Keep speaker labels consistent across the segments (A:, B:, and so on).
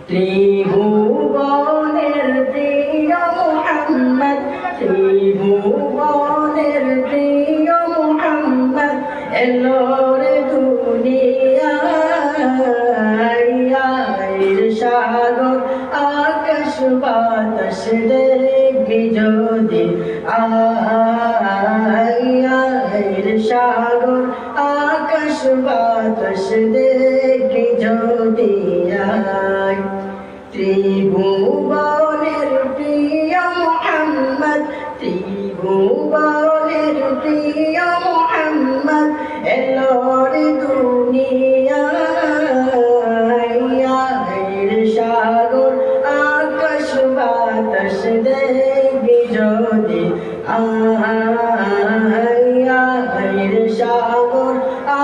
A: ত্রিভুবনের প্রিয় মুহাম্মদ, ত্রিভুবনের প্রিয় মুহাম্মদ এলো রে দুনিয়ায়। সাগর আকাশ বাতাস দেখবি যদি সাগর আকাশ বাতাস দেখবি যদি ত্রিভুবনের প্রিয় মুহাম্মদ, ত্রিভুবনের প্রিয় মুহাম্মদ এলো রে দুনিয়ায়। সাগর আকাশ বাতাস দেখবি যদি সাগর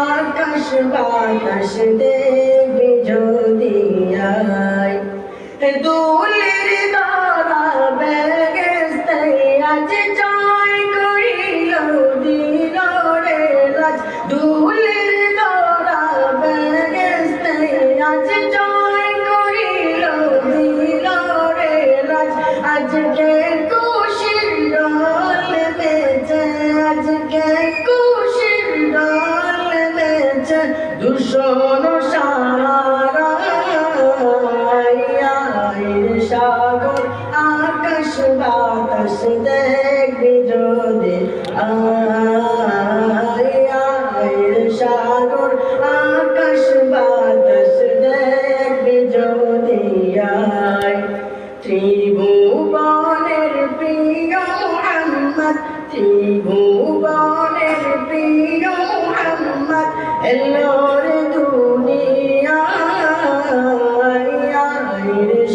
A: আকাশ বাতাস দেখবি যদি দুলের দ্বারা বেহেশতে আজ জয় করিল দিল রে রাজ। দুলের দ্বারা বেহেশতে আজ জয় করিল দিল রে রাজ। আজকে খুশির ডল বেজে, আজকে খুশির ডল বেজে দুশোর সারা। সাগর আকাশ বাতাস দেখবি যদি সাগর আকাশ বাতাস দেখবি যদি ত্রিভুবনের প্রিয় মুহাম্মদ, ত্রিভুবনের প্রিয় মুহাম্মদ এলো রে দুনিয়ায়।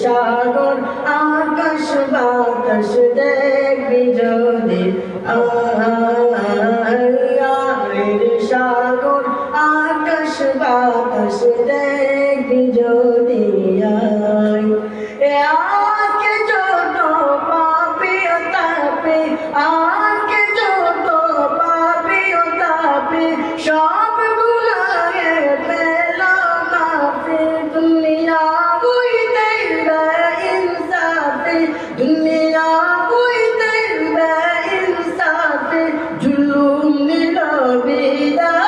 A: সাগর আকাশ বাতাস দেখবি যদি সাগর আকাশ বাতাস দেখবি যদি আজকে যত পাপি ও তাপি, আজকে যত পাপি ও তাপি সব গুনাহে পেলাম মাফি। দুনিয়া বুঝতে ইনসাফি, দুনিয়া বুঝতে ইনসাফি জুলুম নিল বিদায়।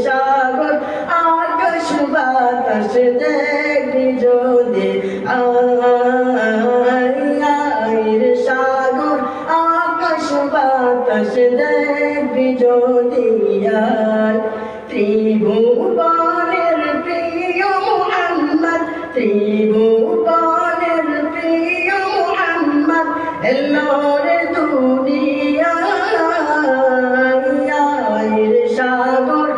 A: সাগর আকাশ বাতাস দেখবি যদি সাগর আকাশ বাতাস দেখবি যদি ত্রিভুবনের প্রিয় মুহাম্মদ, ত্রিভুবনের প্রিয় মুহাম্মদ এলো রে দুনিয়ায়। সাগর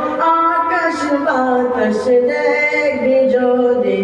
A: আকাশ বাতাস দেখবি যদি